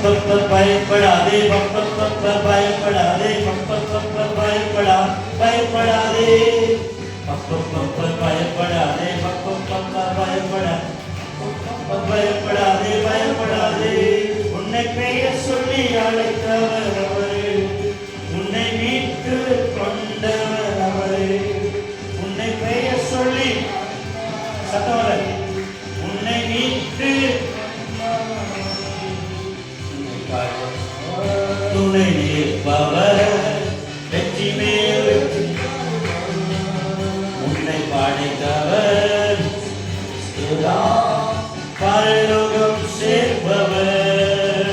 பயப்படாதே பயப்படாதே பயப்படாதே பயப்படாதே பயப்படாதே உன்னை பெயர் சொல்லி அழைத்தவர் அவரே, உன்னை மீட்டு கொண்டவர் அவரே. உன்னை பெயர் சொல்லி சத்தவர உன்னை மீட்டு துணை நிற்பவர் வெற்றி மேல் வெற்றி, உன்னை படைத்தவர் பரலோகம் சேர்ப்பவர்,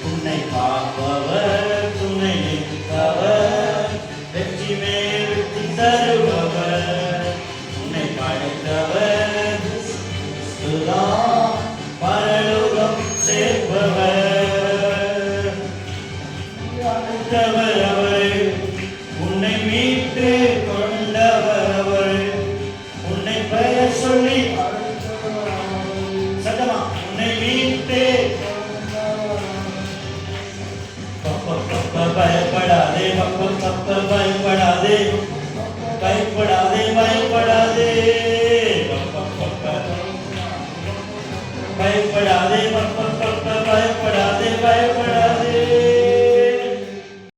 உன்னை காப்பவர் துணை நிற்பவர் வெற்றி மேல் வெற்றி தருபவர், உன்னை படைத்தவர் பரலோகம் சேர்ப்பவர். அழைத்தவர் அவரே, உன்னை மீட்டு கொண்டவர் அவரே, உன்னை பெயர் சொல்லி சத்தமா உன்னை மீட்டு பயப்படாதே பயப்படாதே